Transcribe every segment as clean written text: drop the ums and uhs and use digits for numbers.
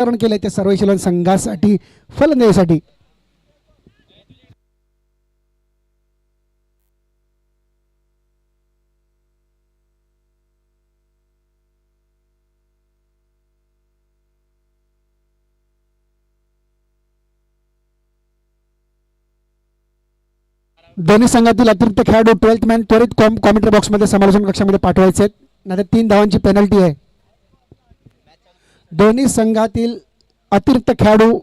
केलंय त्या सर्वशीलन संघासाठी फलंदाजीसाठी. दोन्ही संघातील अतिरिक्त खेळाडू 12th मॅन त्वरित कॉमेंट्री बॉक्समध्ये समालोचन कक्षामध्ये पाठवायचे आहेत, नाहीतर 3 धावांची पेनल्टी आहे. दोन्ही संघातील अतिरिक्त खेळाडू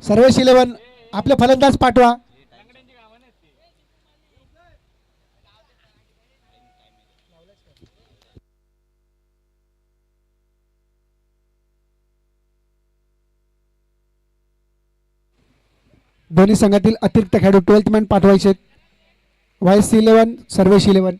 सर्वेश 11 आपले फलंदाज पाठवा. दोन्ही संघातील अतिरिक्त खेळाडू 12th मॅन पाठवायचे. वायस 11 सर्वेश 11.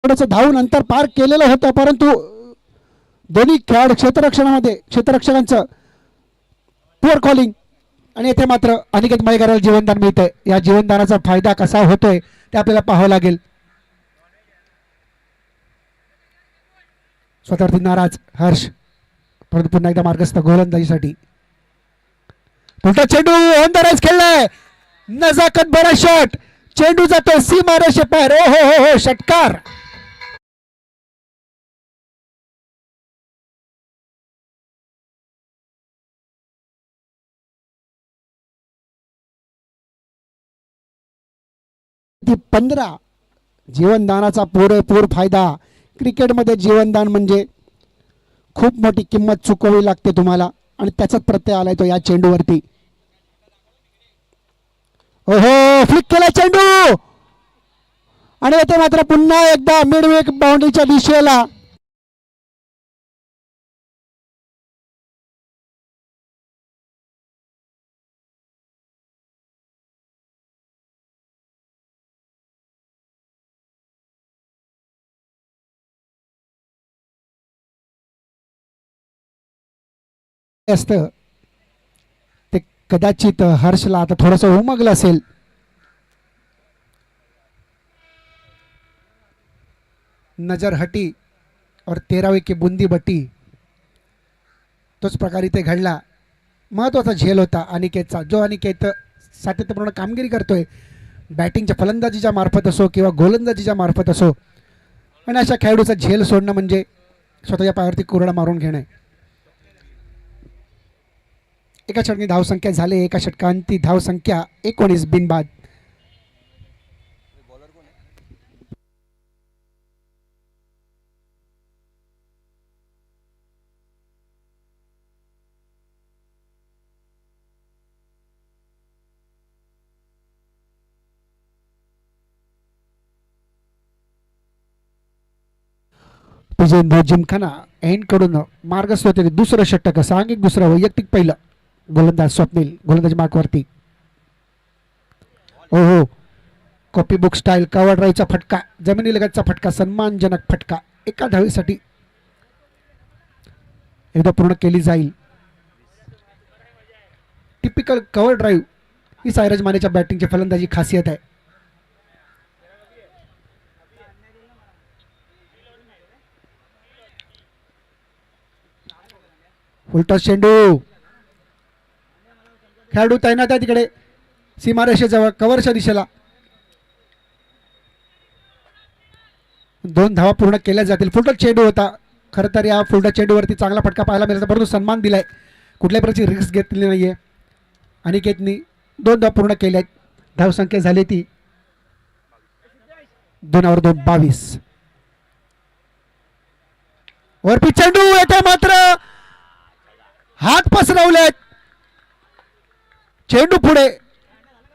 थोडंसं धावून अंतर पार केलेलं होतं, परंतु दोन्ही खेळाडू क्षेत्ररक्षकांचं पुअर कॉलिंग आणि येथे मात्र अनिकेत मयेकरला जीवनदान मिळतंय. या जीवनदानाचा फायदा कसा होतोय ते आपल्याला पाहावं लागेल. स्वतःवरती नाराज हर्ष, परंतु पुन्हा एकदा मार्गस्थ गोलंदाजीसाठी. पुढचा चेंडू ऑन द राईज खेळलाय, नजाकत बरा शॉट, चेंडू जातो सीमारेषे पार. ओ हो हो हो षटकार. ती 15 जीवनदानाचा पुरेपूर फायदा. क्रिकेटमध्ये जीवनदान म्हणजे खूप मोठी किंमत चुकवावी लागते तुम्हाला आणि त्याचाच प्रत्यय आलाय तो या चेंडूवरती. ओहो फ्लिक केला चेंडू आणि येथे मात्र पुन्हा एकदा मिडविक बाउंड्रीच्या दिशेला. असतं ते कदाचित हर्षला आता थोडंसं उमगलं असेल. नजर हटी और 13वीं की बुंदी बटी. तोच प्रकार इथे घडला. महत्त्वाचा झेल होता अनिकेतचा, जो अनिकेत सातत्यपूर्ण कामगिरी करतोय बॅटिंगच्या फलंदाजीच्या मार्फत असो किंवा गोलंदाजीच्या मार्फत असो. आणि अशा खेळाडूचा झेल सोडणं म्हणजे स्वतःच्या पायावरती कुऱ्हाड मारून घेणं. एका षटकांनी धावसंख्या झाले, एका षटकांती धावसंख्या 19 बिनबाद. विजेंद्र जिमखाना कडून मार्गस्थ होते. दुसरं षटक सांघिक, दुसरं वैयक्तिक पहिलं. गोलंदाज स्वप्नील गोलंदाज मार्कवरती. हो हो कॉपी बुक स्टाईल कव्हर ड्राईव्हचा फटका, जमिनी लगतचा फटका, सन्मानजनक फटका. एका धावेसाठी एकदा पूर्ण केली जाईल. टिपिकल कव्हर ड्राईव्ह ही सायराज मानेच्या बॅटिंगची फलंदाजी खासियत आहे. उलटा चेंडू, खेळाडू तैनात आहे तिकडे सीमारेषेजवळ कव्हरच्या दिशेला. 2 धावा पूर्ण केल्या जातील. फुलटच चेंडू होता. खरं तर या फुलटच चेंडूवरती चांगला फटका पाहायला मिळाला, परंतु सन्मान दिलाय. कुठल्याही प्रकारची रिस्क घेतलेली नाहीये. अनिकेतनी 2 धावा पूर्ण केल्या. धावसंख्या झाली ती 2 22. वरपी चेंडू येते मात्र हात पसरवलेत. चेंडू पुढे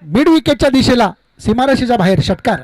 मिड विकेटच्या दिशेला, सीमारेषेच्या बाहेर. षटकार.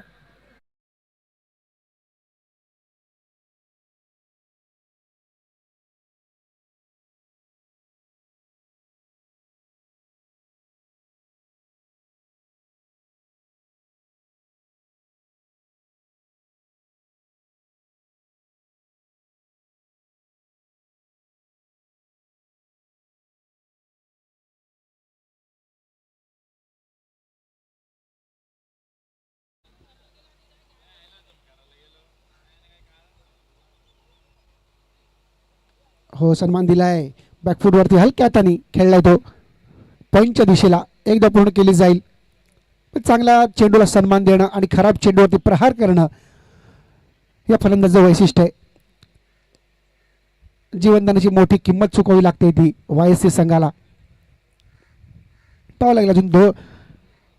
हो सन्मान दिलाय. बॅकफूटवरती हलक्या हाताने खेळलाय तो पॉईंटच्या दिशेला. एकदा पूर्ण केली जाईल. चांगला चेंडूला सन्मान देणं आणि खराब चेंडूवरती प्रहार करणं या फलंदाजाचं वैशिष्ट्य आहे. जीवनदानाची मोठी किंमत चुकवावी लागते ती वायसी संघाला. पाहावं लागेल अजून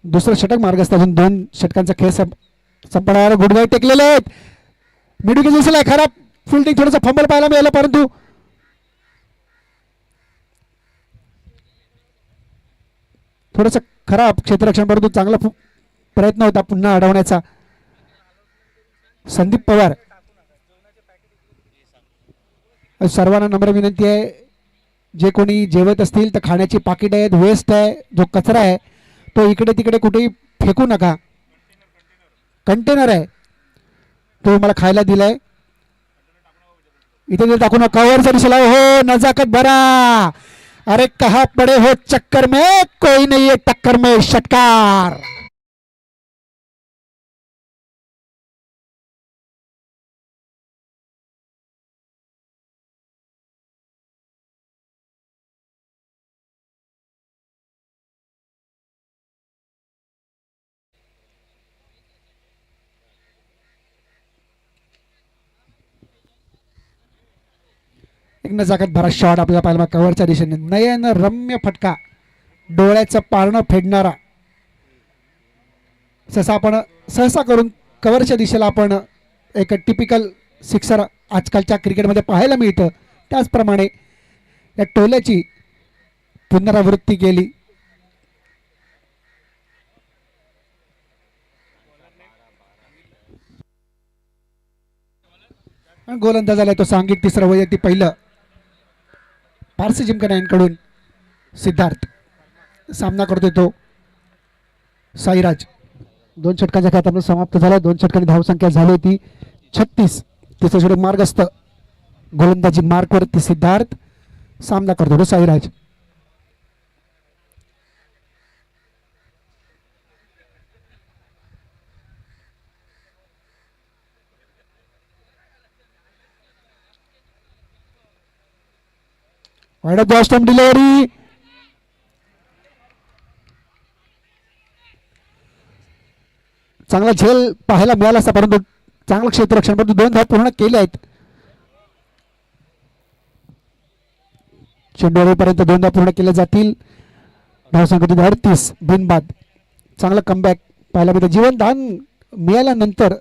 दुसरं षटक मार्गस्थ, अजून 2 षटकांचा खेळ संपणार. गुडघे टेकलेले आहेत. मिडविकेट दिसला आहे. खराब फिल्डिंग, थोडंसं फंबल पाहायला मिळालं, परंतु थोडंसं खराब क्षेत्ररक्षण, परंतु चांगला प्रयत्न होता पुन्हा अडवण्याचा. संदीप पवार, सर्वांना नम्र विनंती आहे, जे कोणी जेवत असतील तर खाण्याची पाकिट आहेत, वेस्ट आहे, जो कचरा आहे तो इकडे तिकडे कुठेही फेकू नका. कंटेनर आहे तो मला खायला दिलाय, इथे टाकू नका. कव्हरचा दिसला. हो नजाकत भरा. अरे कहा पड़े हो चक्कर में, कोई नहीं है टक्कर में. षटकार. एक नजाकत भरा शॉट आपल्याला पाहायला कव्हरच्या दिशेने, नयन रम्य फटका, डोळ्याचं पारणं फेडणारा. सहसा करून कव्हरच्या दिशेला आपण एक टिपिकल सिक्सर आजकालच्या क्रिकेटमध्ये पाहायला मिळतं. त्याचप्रमाणे या टोल्याची पुनरावृत्ती केली. गोलंदाज झाला तो सांघिक तिसरं वैयक्तिक पहिलं पारसी जिमखाना यांकडून सिद्धार्थ. सामना करतोय तो साईराज. 2 षटकांच्या खेळात समाप्त झाला. 2 षटकांनी धावसंख्या झाली होती 36. तिसरा षटक मार्गस्थ गोलंदाजी मार्कवरती सिद्धार्थ. सामना करतो तो Sairaj. Wide off the stump delivery. चांगला झेल पाहायला मिळाला असता परंतु चांगलं क्षेत्ररक्षण, परंतु 2 धाव पूर्ण केले आहेत. चेंडूपर्यंत 2 धाव पूर्ण केले जातील. धावसंख्या 38 बिनबाद. चांगलं कमबॅक पाहायला मिळतं. जीवनदान मिळाल्यानंतर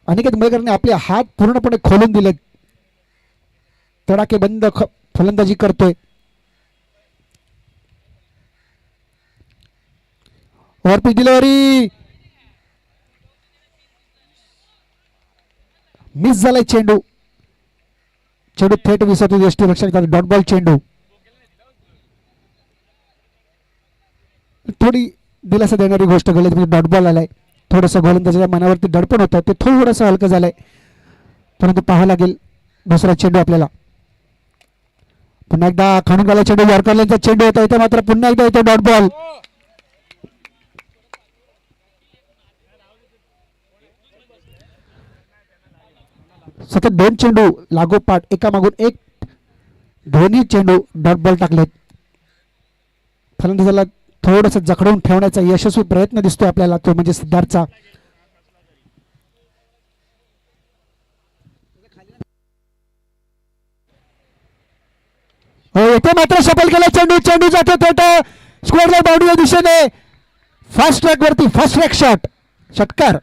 अनिकेत मयेकरने आपले हात पूर्णपणे खोलून दिलेत. तडाखे बंद फलंदाजी करतोय. ओव्हरपिच डिलिव्हरी मिस झालाय. चेंडू थेट विसरतो यष्टीरक्षक. डॉट बॉल चेंडू. थोडी दिलासा देणारी गोष्ट घडली म्हणजे डॉट बॉल आलाय. थोडंसं गोलंदाजाच्या मनावरती दडपण होतं, ते थोडंसं हलकं झालंय. परंतु पाहावं लागेल दुसरा चेंडू आपल्याला. पुन्हा एकदा खाणून गेला चेंडू. यॉर्करचा चेंडू होता इथे, मात्र पुन्हा एकदा येतो डॉट बॉल. सतत 2 चेंडू लागोपाठ एकामागून एक दोन्ही चेंडू डॉट बॉल टाकलेत. फलंदाजाला थोडंसं जखडून ठेवण्याचा यशस्वी प्रयत्न दिसतोय आपल्याला, तो म्हणजे सिद्धार्थचा. हो, येथे मात्र सफल केला चेंडू जातो थेट स्क्वेअरला बाउंड्रीच्या दिशेने. फास्ट ट्रॅक वरती फास्ट ट्रॅक शॉट, षटकार.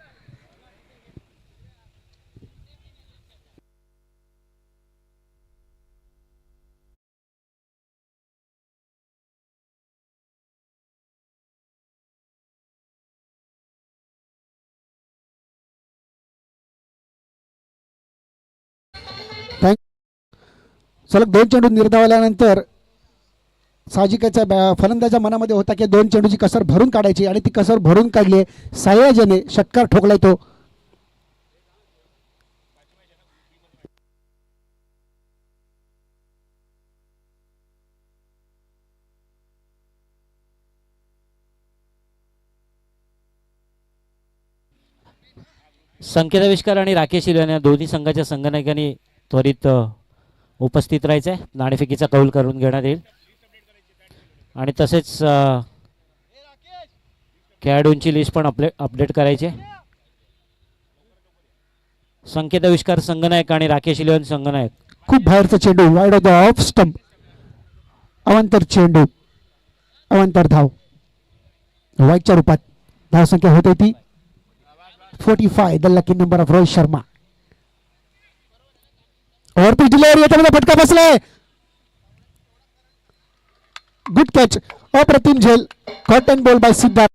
सलग 2 चेंडू निर्धावल्यानंतर साहजिकच्या फलंदाजा मनामध्ये होता की 2 चेंडूची कसर भरून काढायची आणि ती कसर भरून काढली. सायाजने षटकार ठोकलाय तो. संकेत आविष्कार आणि राकेश हिरन या दोन्ही संघाच्या संघनायकांनी त्वरित उपस्थित राहायचं आहे. नाणेफेकीचा कौल करून घेण्यात येईल आणि तसेच खेळाडूंची लिस्ट पण अपडेट करायची आहे. संकेत आविष्कार संघनायक आणि राकेश हिरन संघनायक. खूप बाहेरचा चेंडू, wide off the off stump. अवांतर चेंडू, अवांतर धाव. वाईडच्या रूपात धावसंख्या होत होती 45. The lucky number of Rohit Sharma. Overpitch delivery, याच्यामध्ये फटका बसलाय. Good catch. अप्रतिम झेल. Caught and bowled by Siddharth.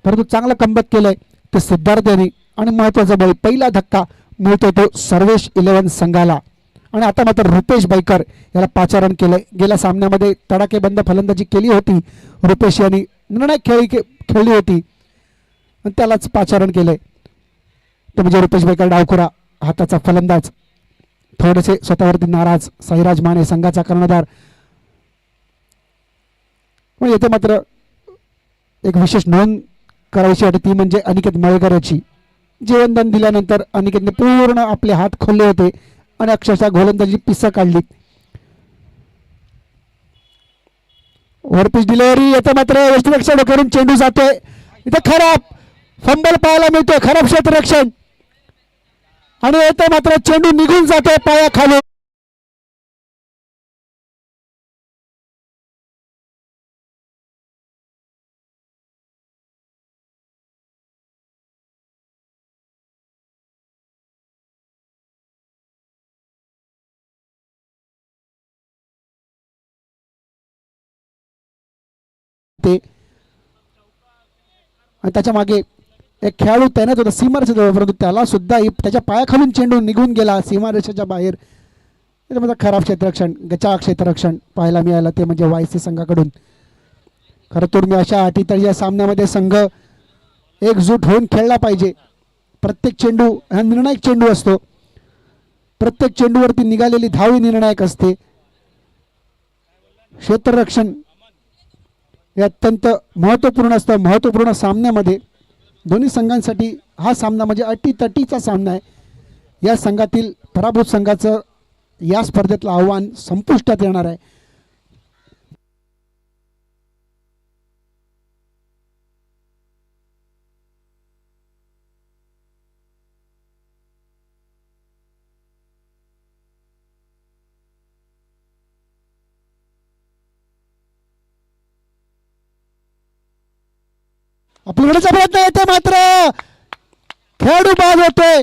परंतु चांगला कमबॅक केलंय ते सिद्धार्थ यांनी आणि महत्वाचा बळी पहिला धक्का मिळतो तो सर्वेश 11 संघाला. आणि आता मात्र रुपेश बैकर याला पाचारण केलंय. गेल्या सामन्यामध्ये तडाखेबंद फलंदाजी केली होती रुपेश यांनी, निर्णायक खेळली होती आणि त्यालाच पाचारण केलंय. ते म्हणजे रुपेश बैकर डावखुरा हाताचा फलंदाज. थोडेसे स्वतःवरती नाराज साईराज माने संघाचा कर्णधार. मग येथे मात्र एक विशेष नोंद करायची वाटते ती म्हणजे अनिकेत मयेकर याची. जीवनदान दिल्यानंतर अनिकेतने पूर्ण आपले हात खोलले होते आणि अक्षरशः गोलंदाजी पिसं काढली. वरपीच डिलिव्हरी येतं मात्र यष्टीरक्षण करून चेंडू जातोय. इथं खराब फंबल पाहायला मिळतोय, खराब क्षेत्ररक्षण आणि येतं मात्र चेंडू निघून जातोय पायाखालून. ते आणि त्याच्या मागे एक खेळाडू तैनात होता सीमारेषेजवळ, परंतु त्याला सुद्धा त्याच्या पायाखालून चेंडू निघून गेला सीमारेषेच्या बाहेर. त्याच्यामध्ये खराब क्षेत्ररक्षण, गचाळ क्षेत्ररक्षण पाहायला मिळालं ते म्हणजे वायसी संघाकडून. खरं तर मी अशा अटीतटीच्या सामन्यामध्ये संघ एकजूट होऊन खेळला पाहिजे. प्रत्येक चेंडू हा निर्णायक चेंडू असतो, प्रत्येक चेंडूवरती निघालेली धाव ही निर्णायक असते. क्षेत्ररक्षण हे अत्यंत महत्त्वपूर्ण असतं. महत्त्वपूर्ण सामन्यामध्ये दोन्ही संघांसाठी हा सामना म्हणजे अटीतटीचा सामना आहे. या संघातील पराभूत संघाचं या स्पर्धेतलं आव्हान संपुष्टात येणार आहे. आपल्याकडेचा प्रयत्न येते मात्र खेळाडू बाद होतोय.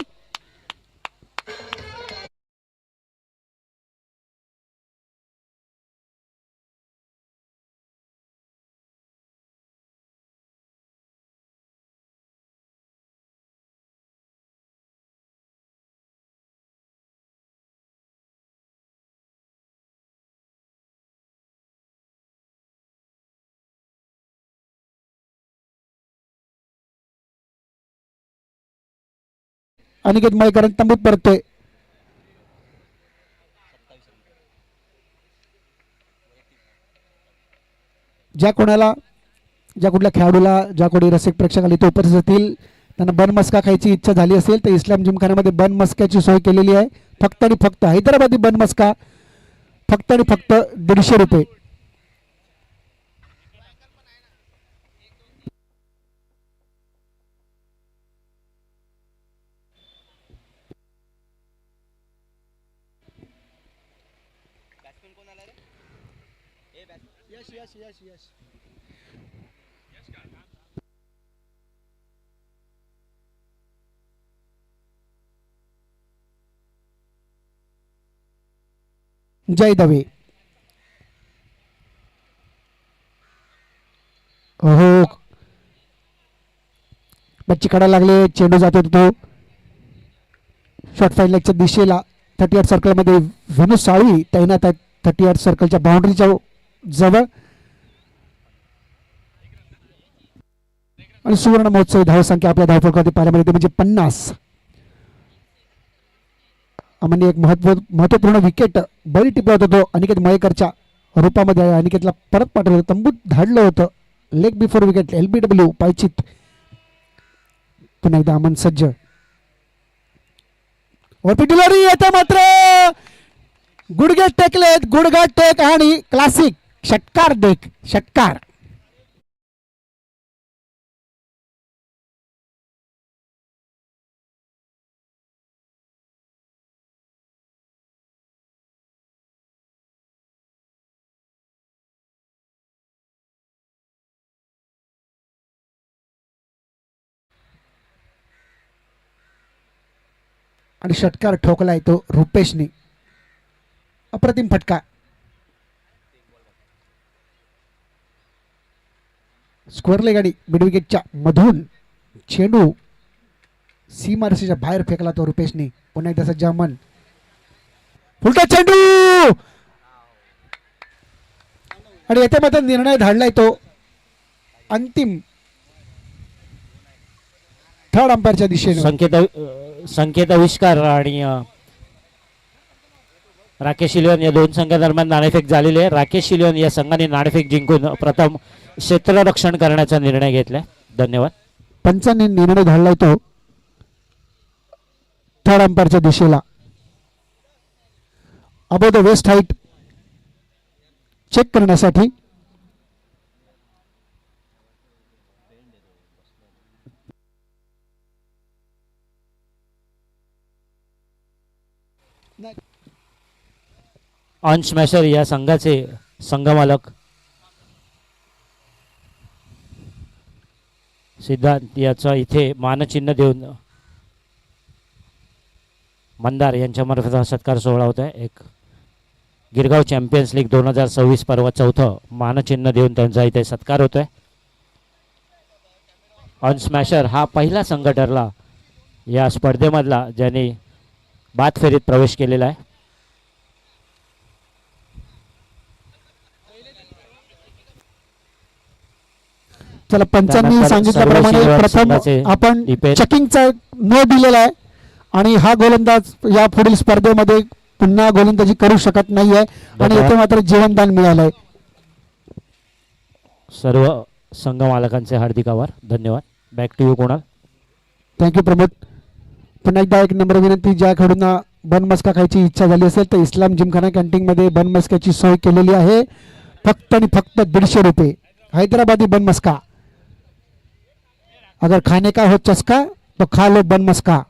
अनिकेत मयेकर तंबूत परततोय. ज्या कुठल्या खेळाडूला, ज्या कोणी रसिक प्रेक्षकाला इथे उपस्थित असतील त्यांना बन मस्का खायची इच्छा झाली असेल तर इस्लाम जिमखान्यामध्ये बन मस्क्याची सोय केलेली आहे. फक्त आणि फक्त हैदराबादी बन मस्का फक्त आणि फक्त 150 रुपये. जय दवे. हो बच्ची काढायला लागले, चेंडू जातो तो शॉर्ट फाईन लेगच्या दिशेला. 38 सर्कलमध्ये विनू साळवी तैनात आहेत 38 सर्कलच्या बाउंड्रीच्या जवळ. आणि सुवर्ण महोत्सवी धावसंख्या आपल्या धावफलकावरती पाहायला मिळते म्हणजे 50. म्हणजे एक महत्वपूर्ण विकेट बळी टिपवत होतो अनिकेत मयेकरच्या रूपामध्ये. अनिकेतला परत पाठवलं होतं, तंबूत धाडलं होतं. Leg before wicket LBW पायचित. पुन्हा एकदा अमन सज्ज. डिलिव्हरी येते मात्र गुडघे टेकलेत, गुडघा टेक आणि क्लासिक षटकार देख षटकार. आणि षटकार ठोकलाय तो रुपेशने. अप्रतिम फटका. स्क्वेअरले गाडी मिड विकेटच्या मधून चेंडू सीमारेषेच्या बाहेर फेकला तो रुपेशने. पुन्हा एकदा सज्जामन फुलटा चेंडू आणि येथे मात्र निर्णय धाडलाय तो अंतिम थर्ड अंपायरच्या दिशेने. संकेत आविष्कार आणि राकेश शिलवन या दोन संघादरम्यान नाणेफेक झालेली आहे. राकेश शिलवन या संघाने नाणेफेक जिंकून प्रथम क्षेत्ररक्षण करण्याचा निर्णय घेतलाय. धन्यवाद. पंचांनी निर्णय धाडलाय तो थर्ड अंपायरच्या दिशेला above the waist height check करण्यासाठी. ऑन स्मॅशर या संघाचे संघमालक सिद्धांत याचा इथे मानचिन्ह देऊन मंदार यांच्यामार्फत हा सत्कार सोहळा होता आहे. एक गिरगाव चॅम्पियन्स लीग 2026 पर्व चौथं मानचिन्ह देऊन त्यांचा इथे सत्कार होतोय. ऑन स्मॅशर हा पहिला संघ ठरला या स्पर्धेमधला ज्याने बाद फेरीत प्रवेश केलेला आहे. चला पंचांनी त्यानंतर सांगितल्याप्रमाणे सर्व प्रथम संघाचे आपण डिपेंड. चेकिंगचा नोट दिलेला आहे आणि हा गोलंदाज या पुढील स्पर्धेमध्ये पुन्हा गोलंदाजी करू शकत नाहीये आणि धन्यवाद. इथे मात्र जीवनदान मिळालंय. सर्व संघ मालकांचे हार्दिक आभार. धन्यवाद. Back to you Kunal. Thank you Pramod. पुन्हा एकदा एक नम्र विनंती, ज्या खेळूंना बनमस्का खायची इच्छा झाली असेल तर इस्लाम जिमखाना कॅन्टीनमध्ये बनमस्क्याची सोय केलेली आहे. फक्त आणि फक्त 150 रुपये. हैदराबादी बनमस्का. अगर खाने का हो चस्का तो खा लो बनमस्का.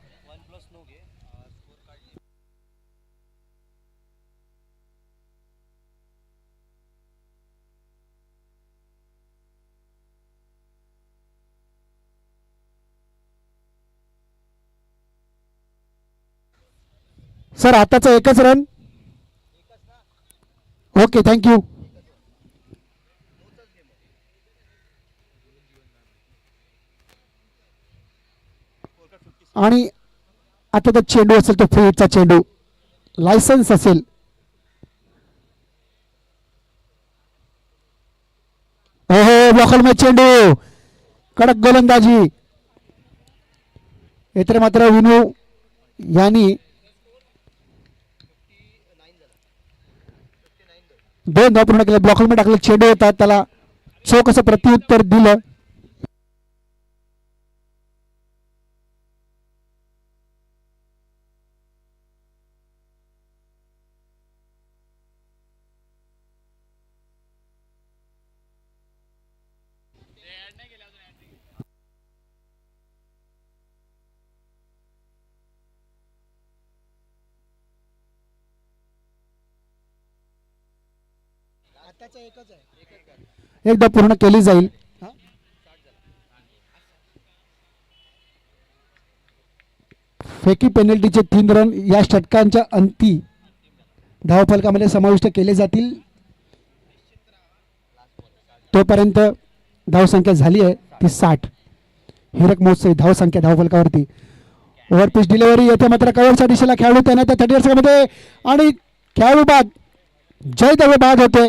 सर आताचा एकच रन. Okay thank you. आणि आता तो चेंडू असेल तो फ्री हिटचा चेंडू, लायसन्स असेल. हो ब्लॉकल में चेंडू, कडक गोलंदाजी. इतर मात्र विनू यांनी 2 धाव पूर्ण केले. ब्लॉकल में टाकले चेंडू होता, त्याला चोख असं प्रत्युत्तर दिलं. एकदा पूर्ण केली जाईल. फेकी पेनल्टीचे 3 रन या षटकांच्या अंती धावफलकामध्ये समाविष्ट केले जातील. तोपर्यंत धावसंख्या झाली आहे ती 60. हिरक मोजसे धावसंख्या धावफलकावरती. ओव्हर पिच डिलिव्हरी येथे मात्र कव्हरच्या दिशेला खेळाडू तैनात 30 मध्ये आणि खेळाडू बाद, जय दवे बाद होते.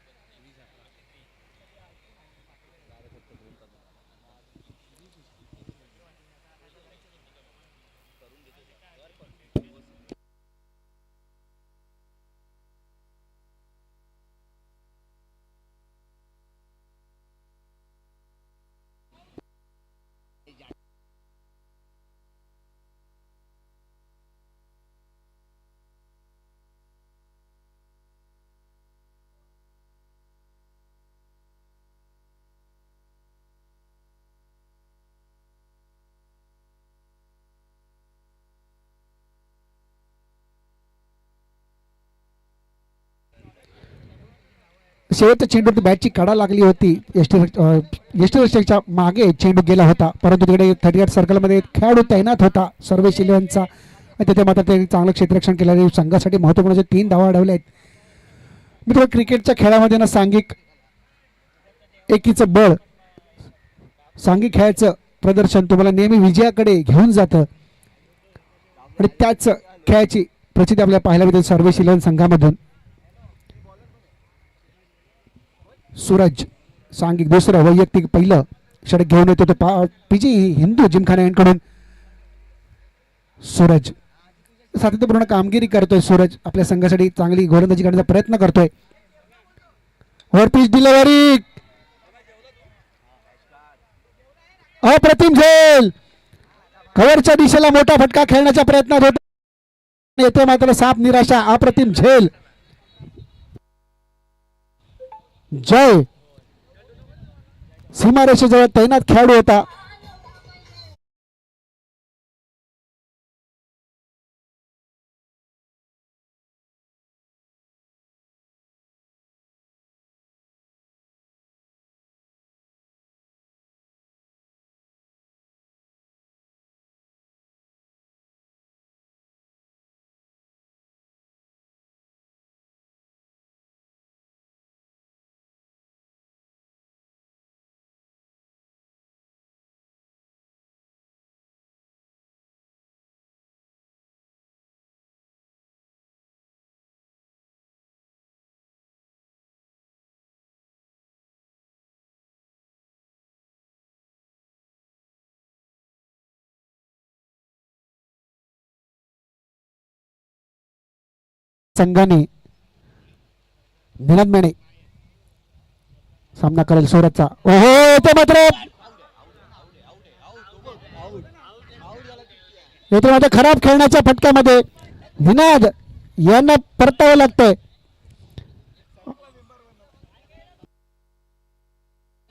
शेवटच्या चेंडूत बॅटची कडा लागली होती. यष्टीरक्षकच्या मागे चेंडू गेला होता, परंतु तिकडे 38 सर्कलमध्ये खेळाडू तैनात होता सर्वेश इलेव्हनचा. तिथे मात्र ते चांगलं क्षेत्ररक्षण केलं. संघासाठी महत्त्वपूर्ण 3 धावा अडवल्या आहेत. मित्र, क्रिकेटच्या खेळामध्ये ना सांघिक एकीचं बळ, सांघिक खेळाचं प्रदर्शन तुम्हाला नेहमी विजयाकडे घेऊन जातं आणि त्याच खेळाची प्रचिती आपल्याला पाहायला मिळते सर्वेश इलेव्हन संघामधून. सूरज सांघिक दुसरं वैयक्तिक पहिलं षटक घेऊन येतो तो पीजी हिंदू जिमखाना यांकडून. सूरज सातत्यपूर्ण कामगिरी करतोय. सूरज आपल्या संघासाठी चांगली गोलंदाजी करण्याचा प्रयत्न करतोय. वर पिच डिलिव्हरी, अप्रतिम झेल, कव्हरच्या दिशेला मोठा फटका खेळण्याच्या प्रयत्नात होता, येथे मात्र साफ निराशा. अप्रतिम झेल, जय सीमारेषेजवळ तैनात खेळाडू होता. संघाने निनाद मेणे सामना करेल सूरजचा. ओहो, ते मात्र येथे मात्र खराब खेळण्याच्या फटक्यामध्ये निनाद यांना परतावं लागतंय.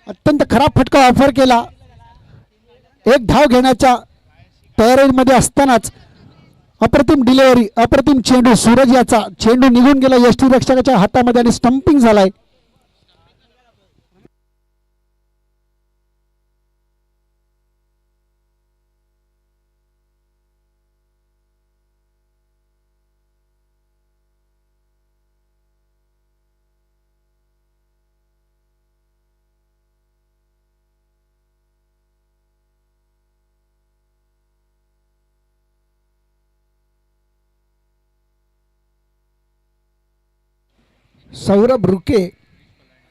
अत्यंत खराब फटका ऑफर केला. एक धाव घेण्याच्या तयारीमध्ये असतानाच अप्रतिम डिलिव्हरी, अप्रतिम चेंडू. सूरज याचा चेंडू निघून गेला यष्टीरक्षकाच्या हातामध्ये आणि स्टंपिंग झालाय. सौरभ रुके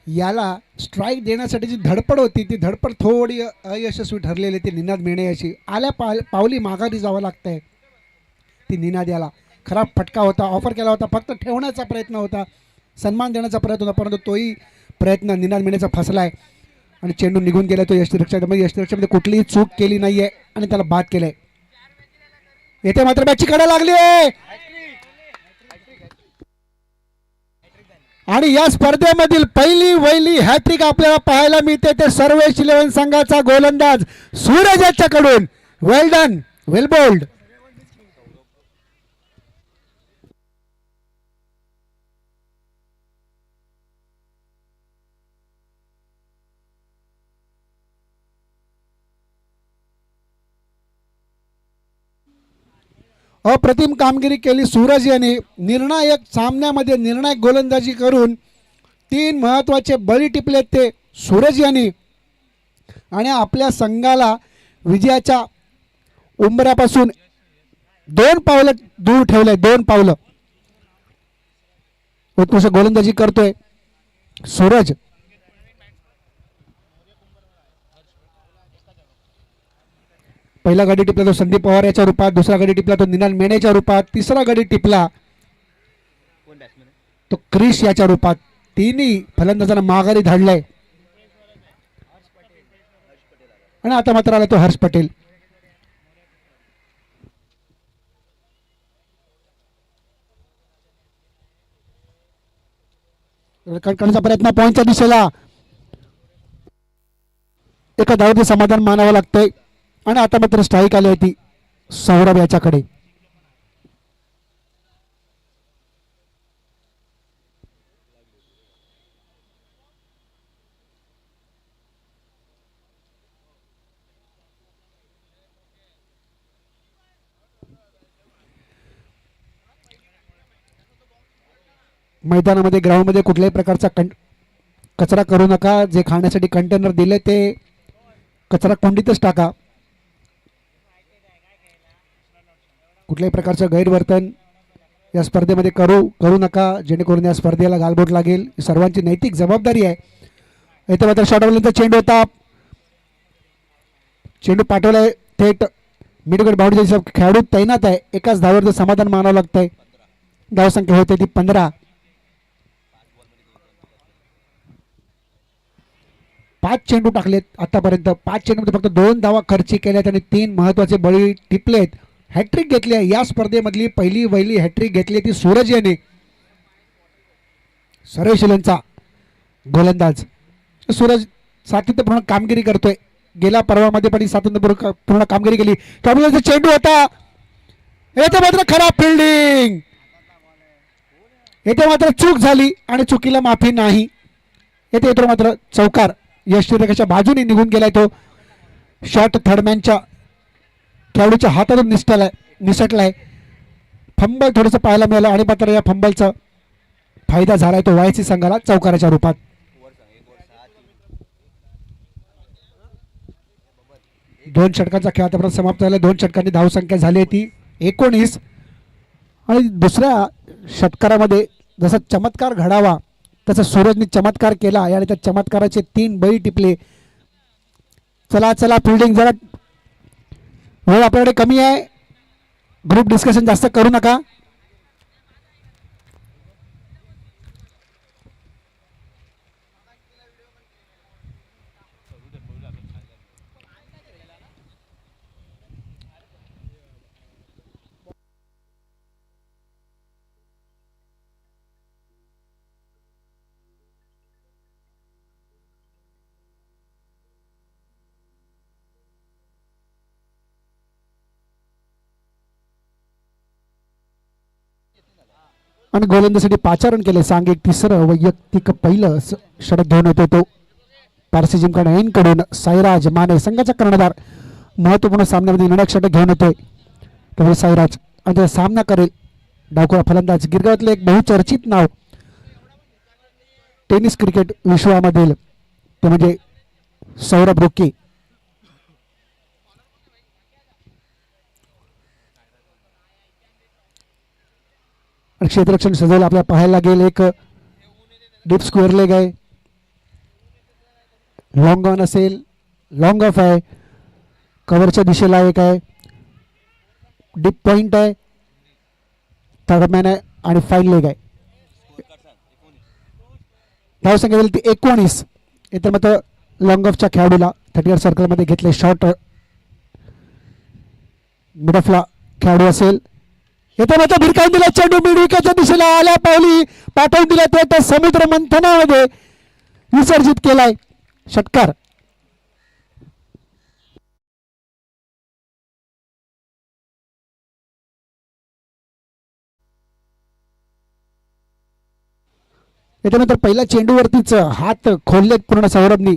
याला स्ट्राईक देण्यासाठी जी धडपड होती ती धडपड थोडी अयशस्वी ठरलेली ती निनाद मेणे याची. आल्या पावली माघारी जावं लागतंय ती निनाद याला. खराब फटका होता, ऑफर केला होता, फक्त ठेवण्याचा प्रयत्न होता, सन्मान देण्याचा प्रयत्न होता, परंतु तोही प्रयत्न निनाद मेणेचा फसलाय आणि चेंडू निघून गेला. तो यष्टीरक्षकामध्ये यष्टीरक्षकामध्ये कुठलीही चूक केली नाहीये आणि त्याला बाद केलंय. येथे मात्र बॅटची कडा लागली आहे आणि या स्पर्धेमधील पहिली वहिली हॅट्रिक आपल्याला पाहायला मिळते ते सर्वेश इलेव्हन संघाचा गोलंदाज सूरज याच्याकडून. वेल डन, वेल बोल्ड. अप्रतिम कामगिरी केली सूरज याने. निर्णायक सामन्यामध्ये निर्णायक गोलंदाजी करून 3 महत्त्वाचे बळी टिपलेत ते सूरज यांनी आणि आपल्या संघाला विजयाच्या उंबऱ्यापासून 2 पावलं दूर ठेवले. 2 पावलं. उत्कृष्ट गोलंदाजी करतोय सूरज. पहिला गडी टिपला तो संदीप पवार याच्या रूपात, दुसरा गडी टिपला तो निनाद मेणेच्या रूपात, तिसरा गडी टिपला तो क्रिश याच्या रूपात. तिन्ही फलंदाजांना माघारी धाडलंय आणि आता मात्र आला तो हर्ष पटेल. करण्याचा प्रयत्न पॉइंटच्या दिशेला. एका धावेचे समाधान मानावं लागतंय आणि आता मात्र स्ट्राईक आली होती सौरभ याच्याकडे. मैदानामध्ये ग्राउंडमध्ये कुठल्याही प्रकारचा कचरा करू नका. जे खाण्यासाठी कंटेनर दिले ते कचरा कुंडीतच टाका. कुठल्याही प्रकारचं गैरवर्तन या स्पर्धेमध्ये करू नका, जेणेकरून या स्पर्धेला गालबोट लागेल. सर्वांची नैतिक जबाबदारी आहे. इथे मात्र शॉटबॉलचा चेंडू होता. चेंडू पाठवलाय थेट मिडविकेट बाउंड्रीचा खेळाडू तैनात आहे. एकाच धावावर समाधान मानावं लागतंय. धावसंख्या होते ती 15. 5 चेंडू टाकलेत आतापर्यंत. 5 चेंडूमध्ये फक्त 2 धावा खर्ची केल्यात आणि 3 महत्वाचे बळी टिपलेत. हॅट्रिक घेतली आहे. या स्पर्धेमधली पहिली हॅट्रिक घेतली ती सूरज याने. सर्वेशिलनचा गोलंदाज सूरज सातत्यपूर्ण कामगिरी करतोय. गेल्या पर्वामध्ये पण सातत्यपूर्ण कामगिरी केली. टॉबलरचा चेंडू होता. येथे मात्र खराब फिल्डिंग. येथे मात्र चूक झाली आणि चुकीला माफी नाही. येथे येतो मात्र चौकार यष्टीरेखाच्या बाजूने निघून गेलाय. तो शॉट थर्डमॅनच्या खेळाडूच्या हातातून निसटलाय. फंबल थोडंसं पाहायला मिळालं आणि मात्र या फंबलचा फायदा झालाय तो वायसी संघाला चौकाराच्या रूपात. दोन षटकांचा खेळ आतापर्यंत समाप्त झाला. 2 षटकांनी धावसंख्या झाली ती 19 आणि दुसऱ्या षटकारामध्ये जसा चमत्कार घडावा तसा सूरजने चमत्कार केला आणि त्या चमत्काराचे 3 बळी टिपले. चला फिल्डिंग जरा वेळ आपल्याकडे कमी आहे. ग्रुप डिस्कशन जास्त करू नका. आणि गोलंदाजीसाठी पाचारण केले. सांघिक तिसरं वैयक्तिक पहिलं षटक घेऊन येतो तो पारसी जिमखाना कडून साईराज माने संघाचा कर्णधार. महत्वपूर्ण सामन्यामध्ये निर्णायक षटक घेऊन येतोय तो साईराज आणि त्याचा सामना करेल डावखुरा फलंदाज गिरगावातले एक बहुचर्चित नाव टेनिस क्रिकेट विश्वामधील ते म्हणजे सौरभ रुकी. क्षेत्ररक्षण सजवलं आपल्याला पाहायला लागेल. एक डीप स्क्वेअर लेग आहे. लॉंग ऑन असेल, लॉंग ऑफ आहे. कव्हरच्या दिशेला एक आहे. डीप पॉइंट आहे. थर्डमॅन आहे आणि फाईन लेग आहे. धावसंख्या झाली ती 19. इतर मात्र लॉंग ऑफच्या खेळाडूला 30 सर्कलमध्ये घेतले. शॉर्ट मिड ऑफला खेळाडू असेल. येथे मात्र भिरकावून दिला चेंडू मिडविकेटच्या दिशेला आल्या पावली पाठवून दिला तो समुद्र मंथनामध्ये विसर्जित केलाय. षटकार. याच्यानंतर पहिल्या चेंडूवरतीच हात खोललेत पूर्ण सौरभनी.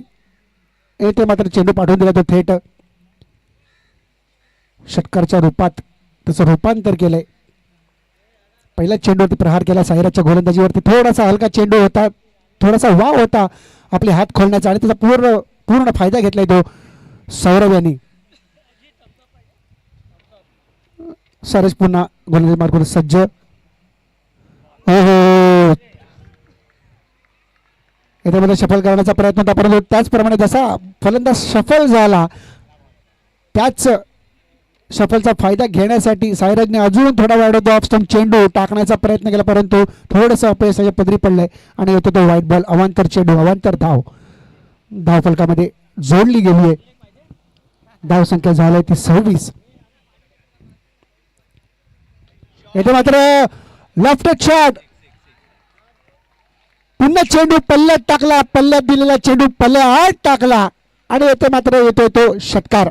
येथे मात्र चेंडू पाठवून दिला तो थेट षटकारच्या रूपात त्याचं रूपांतर केलंय. पहिल्या चेंडूवरती प्रहार केला साईराजच्या गोलंदाजीवरती. थोडासा हलका चेंडू होता, थोडासा वाव होता आपले हात खोलण्याचा आणि त्याचा पूर्ण फायदा घेतलाय तो सौरभ यांनी. सरस पुन्हा गोलंदाजी मार्ग सज्ज. हो याच्यामध्ये सफल करण्याचा प्रयत्न होता परंतु त्याचप्रमाणे जसा फलंदाज सफल झाला त्याच सफलचा फायदा घेण्यासाठी साईराजने अजून थोडा वेळ ऑफ स्टंप चेंडू टाकण्याचा प्रयत्न केला परंतु थोडंसं अपयशाच्या पदरी पडलंय आणि येतो तो व्हाईट बॉल. अवांतर चेंडू, अवांतर धाव फलकामध्ये जोडली गेली आहे. धावसंख्या झाली ती 26. येथे मात्र लेफ्ट शॉट. पुन्हा चेंडू पल्ल्यात टाकला. पल्ल्यात दिलेला चेंडू पल्ल्यात टाकला आणि येथे मात्र येतोय तो षटकार.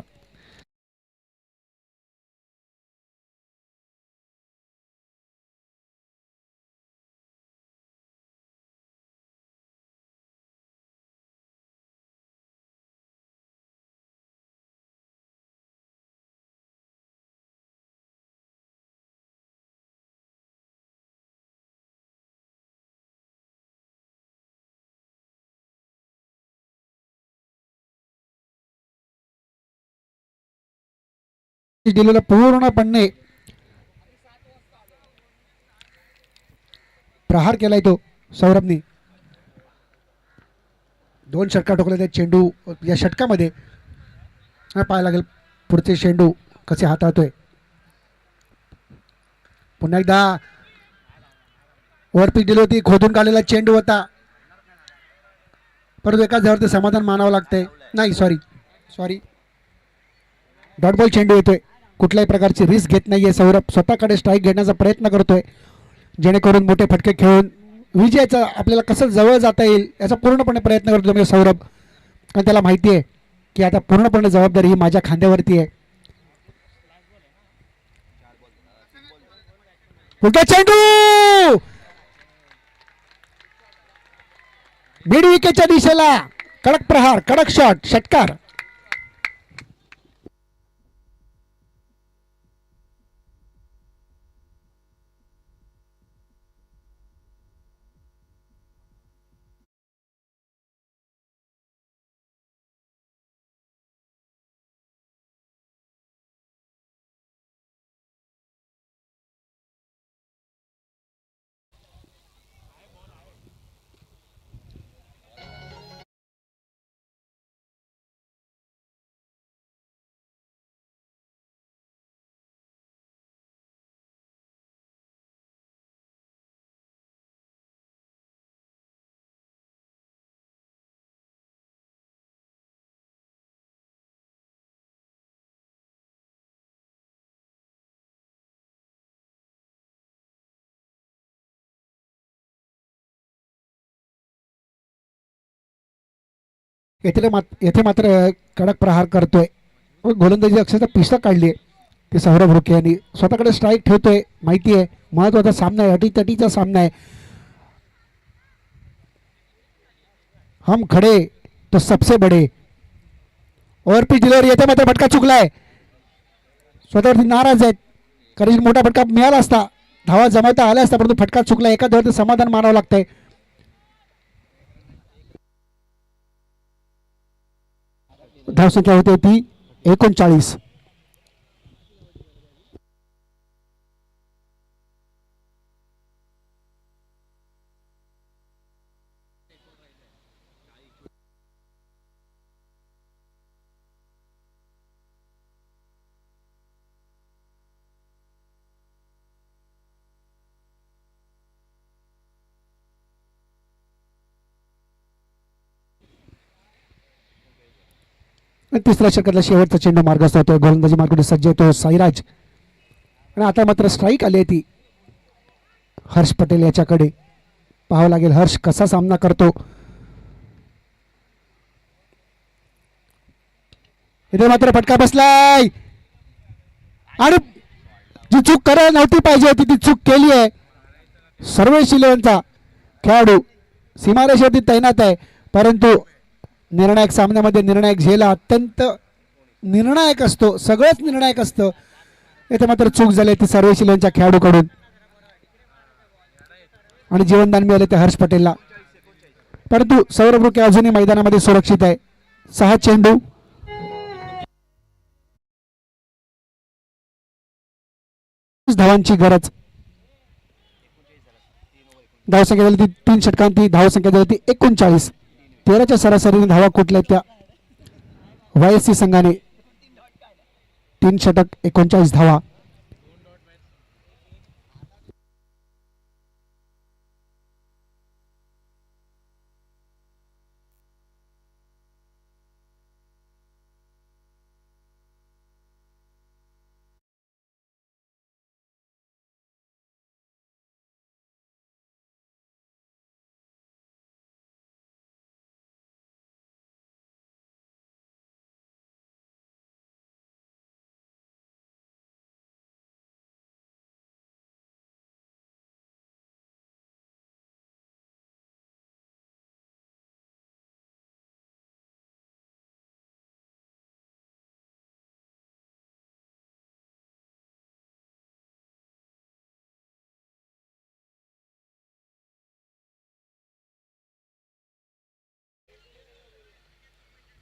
दिलेला पूर्णपणे प्रहार केलाय तो सौरभने. 2 षटका ठोकले त्या चेंडू या षटकामध्ये. पाहायला लागेल पुढचे चेंडू कसे हाताळतोय. पुन्हा एकदा वरपीच दिली होती, खोदून काढलेला चेंडू होता, परंतु एकाच धावावरती समाधान मानावं लागतंय. नाही, सॉरी डॉट बॉल चेंडू येतोय. कुठल्याही प्रकारची रिस्क घेत नाहीये सौरभ. स्वतःकडे स्ट्राईक घेण्याचा प्रयत्न करतोय, जेणेकरून मोठे फटके खेळून विजयाचा आपल्याला कसं जवळ जाता येईल याचा पूर्णपणे प्रयत्न करतो म्हणजे सौरभ. कारण त्याला माहिती आहे की आता पूर्णपणे जबाबदारी ही माझ्या खांद्यावरती आहे. उलटा चेंडू मिड विकेटच्या दिशेला. कडक प्रहार, कडक शॉट, षटकार. येथे मात्र कडक प्रहार करतोय. गोलंदाजी अक्षरशः पिष्ट काढली आहे ते सौरभ रुके यांनी. स्वतःकडे स्ट्राईक ठेवतोय, माहिती आहे महत्वाचा सामना आहे, अटीतटीचा सामना आहे. हम खडे तो सबसे बडे. ओव्हरपिच डिलिव्हरी येते मात्र फटका चुकलाय. स्वतःवरती नाराज आहेत, कारण मोठा फटका मिळाला असता, धावा जमावता आला असता, परंतु फटका चुकला. एका धावावरती समाधान मानावं लागतंय. धावसंख्या होते ती 39. तिसऱ्या षटकातला शेवटचा चेंडू मार्गस्थ होतोय. गोलंदाजी मार्गाने सज्ज येतो साईराज. आणि आता मात्र स्ट्राईक आली आहे ती हर्ष पटेल याच्याकडे. पाहावं लागेल हर्ष कसा सामना करतो. इथे मात्र फटका बसलाय आणि जी चूक करायला नव्हती पाहिजे होती ती चूक केली आहे. सर्वेश इलेव्हनचा खेळाडू सीमारेषेवरती तैनात आहे, परंतु निर्णायक सामन्यामध्ये निर्णायक झेला अत्यंत निर्णायक असतो, सगळंच निर्णायक असतं. इथे मात्र चूक झाली ती सर्वेश इलेव्हनच्या खेळाडूकडून आणि जीवनदान मिळाले ते हर्ष पटेलला. परंतु सौरभ रुके अजूनही मैदानामध्ये सुरक्षित आहे. 6 चेंडू, धावांची गरज. धावसंख्या झाली ती 3 षटकांती. धावसंख्या झाली ती 39. 13च्या सरासरीने धावा कुठल्या त्या वायएससी संघाने. 3 षटक 39 धावा.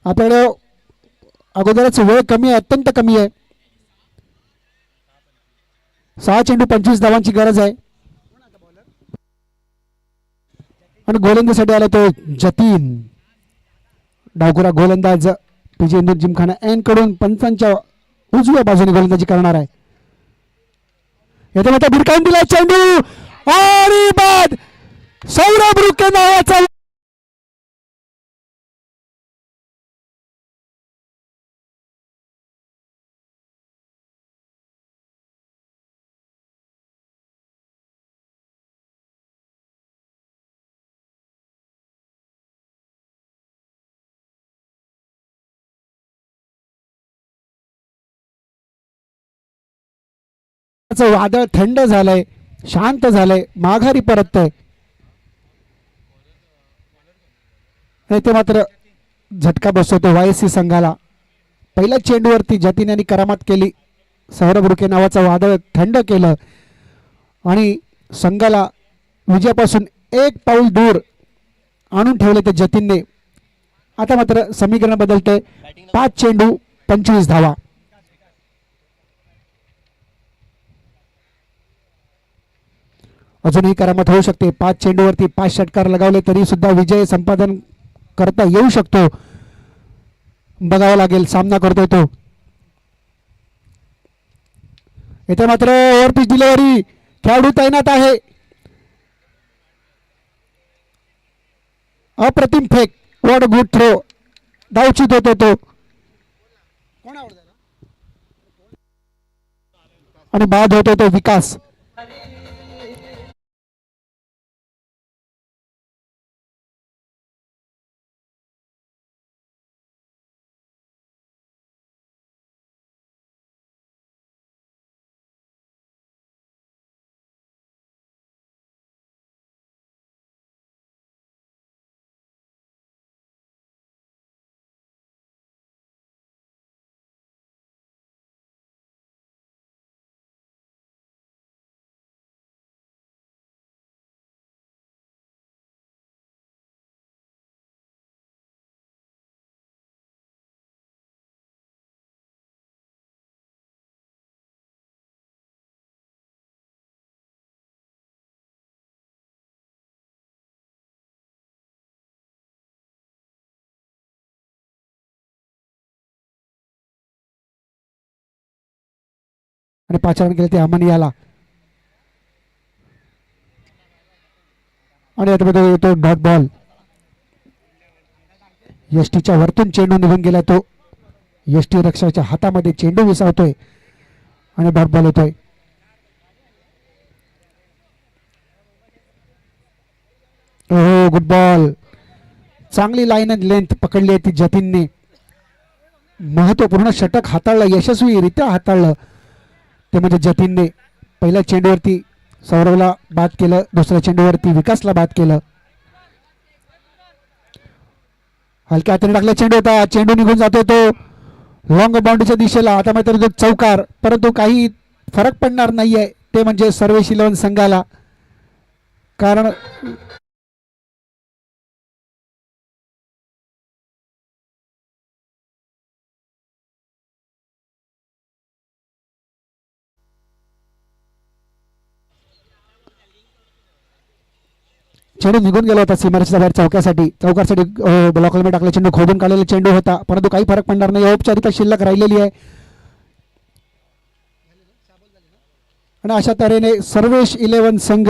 आपल्याकडे अगोदरच वेळ कमी आहे, अत्यंत कमी आहे. 6 चेंडू 25 धावांची गरज आहे. आणि गोलंदाजीसाठी आला तो जतीन. डावखुरा गोलंदाज पीजे इंदूर जिमखाना एन कडून पंचांच्या उजव्या बाजूने गोलंदाजी करणार आहे. येथे मात्र भिरकावून दिला चेंडू आणि बाद. सौरभ रुके नावाचा वादळ थंड झालंय, शांत झालंय, माघारी परततंय. ते मात्र झटका बसवतो वायसी संघाला. पहिल्या चेंडूवरती जतीन यांनी करामत केली. सौरभ रुके नावाचं वादळ थंड केलं आणि संघाला विजयापासून एक पाऊल दूर आणून ठेवले ते जतीनने. आता मात्र समीकरण बदलतंय. 5 चेंडू 25 धावा. अजूनही करामत होऊ शकते. 5 चेंडूवरती 5 षटकार लगावले तरी सुद्धा विजय संपादन करता येऊ शकतो. बघावं लागेल. सामना करतोय तो. इथे मात्र ओव्हरपिच डिलिव्हरी. खेळाडू तैनात आहे. अप्रतिम फेक. What good throw. धावचित होतो तो आणि बाद होतो तो विकास. आणि 5 रन केले ते अमनियाला. आणि यामध्ये येतो डॉट बॉल. यष्टीच्या वरतून चेंडू निघून गेला तो. यष्टी रक्षकाच्या हातामध्ये चेंडू विसावतोय आणि डॉट बॉल येतोय. हो गुड बॉल. चांगली लाईन अँड लेंथ पकडली आहे ती जतीनने. महत्वपूर्ण षटक हाताळलं, यशस्वीरित्या हाताळलं ते म्हणजे जतीनने. पहिल्या चेंडूवरती सौरभला बाद केलं. दुसऱ्या चेंडूवरती विकासला बाद केलं. हलक्या हाताने टाकला चेंडू होता. चेंडू निघून जातो तो लॉंग बाउंड्रीच्या दिशेला. आता मात्र तो चौकार. परंतु काही फरक पडणार नाहीये ते म्हणजे सर्वेश 11 संघाला. कारण चेंडू निघून गेला होता सीमारेषेच्या बाहेर चौकारसाठी ब्लॉकला टाकला चेंडू. खोदून काढलेला चेंडू होता परंतु काही फरक पडणार नाही. औपचारिकता शिल्लक राहिलेली आहे आणि अशा तऱ्हेने सर्वेश 11 संघ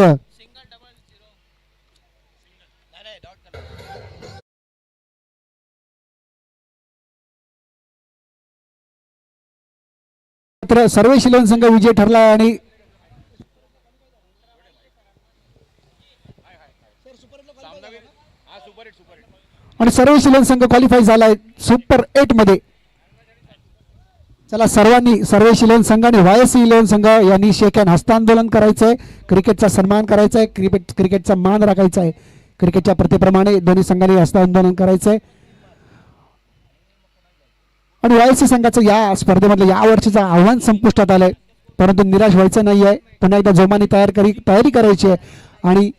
सर्वेश 11 संघ विजय ठरला आणि सर्वेश 11 संघ क्वालिफाय झालाय सुपर 8 मध्ये. चला सर्वांनी सर्वेश 11 संघ आणि वायसी 11 संघ यांनी शेक हँड हस्तांदोलन करायचंय. क्रिकेटचा सन्मान करायचा आहे. क्रिकेटचा मान राखायचा आहे. क्रिकेटच्या प्रथेप्रमाणे दोन्ही संघांनी हस्तांदोलन करायचंय. आणि वायसी संघाचं या स्पर्धेमधलं या वर्षीचं आव्हान संपुष्टात आलंय. परंतु निराश व्हायचं नाहीये. पुन्हा एकदा जोमाने तयारी करायची आहे आणि